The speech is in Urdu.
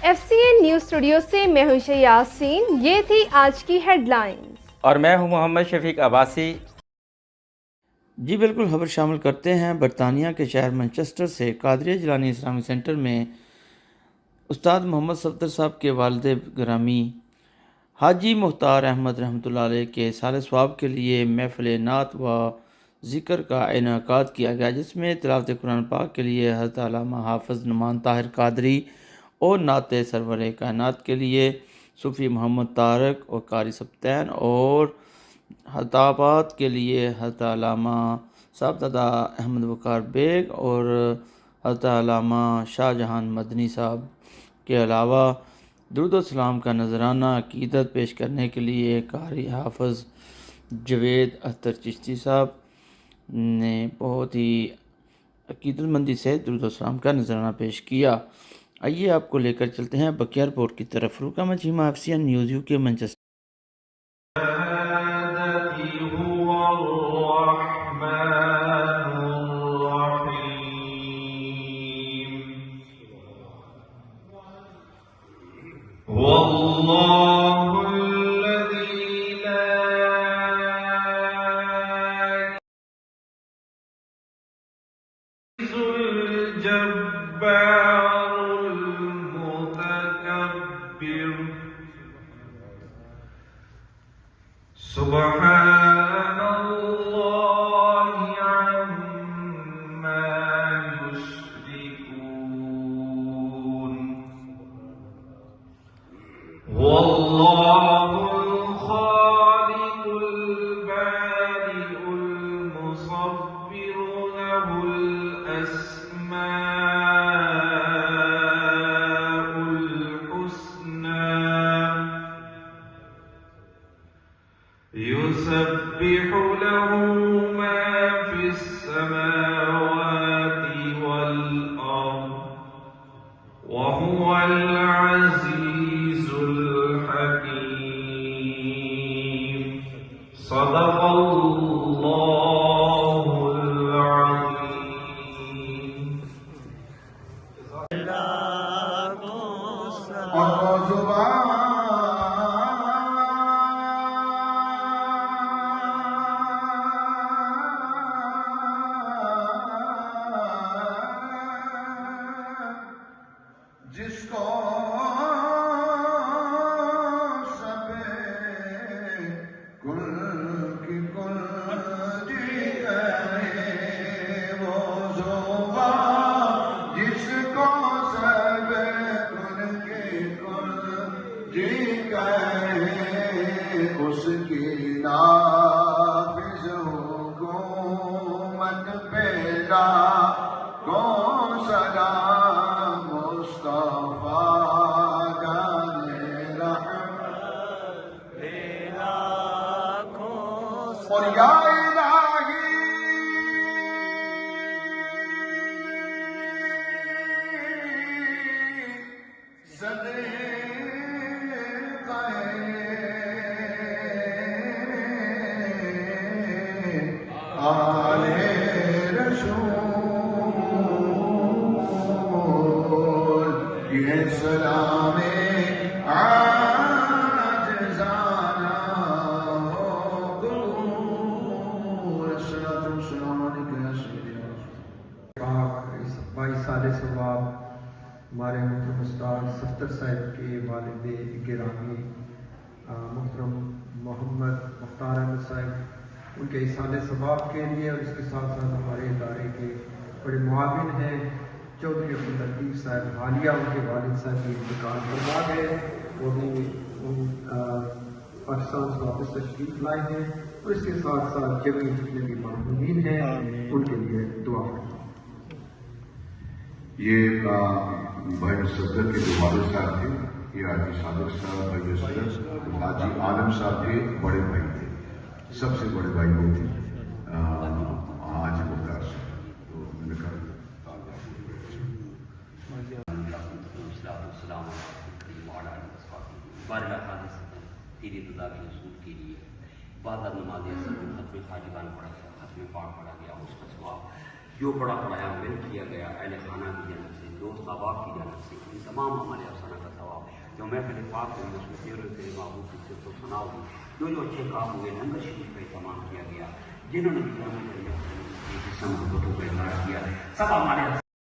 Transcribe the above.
FCN نیوز اسٹوڈیو سے میں ہوں یاسین. یہ تھی آج کی ہیڈ لائنز اور میں ہوں محمد شفیق عباسی. جی بالکل، خبر شامل کرتے ہیں. برطانیہ کے شہر مانچسٹر سے قادریہ جیلانی اسلامی سینٹر میں استاد محمد صفدر صاحب کے والد گرامی حاجی مختار احمد رحمۃ اللہ علیہ کے سال ثواب کے لیے محفل نعت و ذکر کا انعقاد کیا گیا، جس میں تلاوت قرآن پاک کے لیے حضرت علامہ حافظ نعمان طاہر قادری اور نعت سرور کائنات کے لیے صوفی محمد طارق اور قاری سبطین اور خطابات کے لیے حضرت علامہ صاحبزادہ احمد وقار بیگ اور حضرت علامہ شاہ جہان مدنی صاحب کے علاوہ درود و سلام کا نذرانہ عقیدت پیش کرنے کے لیے قاری حافظ جوید اختر چشتی صاحب نے بہت ہی عقیدت مندی سے درود و سلام کا نذرانہ پیش کیا. آئیے آپ کو لے کر چلتے ہیں بقیہ رپورٹ کی طرف. Farooq Ahmed Cheema, FCN news UK Manchester. سبحان اللہ عما یشرکون واللہ الخالق البارئ المصور له الاسماء الحسنى يسبح له ما في السماوات والأرض وهو العزيز الحكيم. صدق الله العظيم. جس کو سب کل کی کل جی گئے وہ زبان، جس کو سب کل کی کل جی گئے اس کی نافذ حکومت پیدا کو سلام مصطفیٰ جانے رحمت اور یا الہی صدقہ آل رسول یہ سلام عاجزانہ ہو قبول. الصلاۃ والسلام علیکم یا سیدی یا رسول. 22 سال ثواب ہمارے محترم استاد صفدر صاحب کے والد گرامی محترم محمد مختار احمد صاحب، ان کے احسان ثواب کے لیے اور اس کے ساتھ ساتھ ہمارے ادارے کے بڑے معاون ہیں چودھری عبداللطیف صاحب حالیہ، ان کے والد صاحب کی انتقال فرما گئے، وہ بھی پاکستان سے واپس تشریف لائے ہیں، اور اس کے ساتھ ساتھ جمعی جتنے بھی معمولین ہیں ان کے لیے دعا کریں. یہ بھائی صدر کے جو والد صاحب تھے، یہ حاجی صادق صاحب، بھائی صدر حاجی عالم صاحب کے بڑے بھائی تھے. سب سے بڑے بھائی وہ تھے حاجی مختار صاحب. تو میں نے کہا تیری رضا کے حصول کے لیے بعد نماز ختم خاجگان پڑھا گیا، ختم پاک پڑھا گیا، اس کا ثواب جو بڑا پڑھایا میں کیا گیا اہل خانہ کی جانب سے، دوست احباب کی جانب سے، ان تمام ہمارے افسانہ کا جو محفل پاک ہوئی اس میں تیرے تیرے محبوب کی صرف و ثنا ہوئی، جو اچھے کام ہوئے لنگر شریف کا اہتمام کیا گیا، جنہوں نے بھی جسم محبتوں کا اظہار کیا، سب ہمارے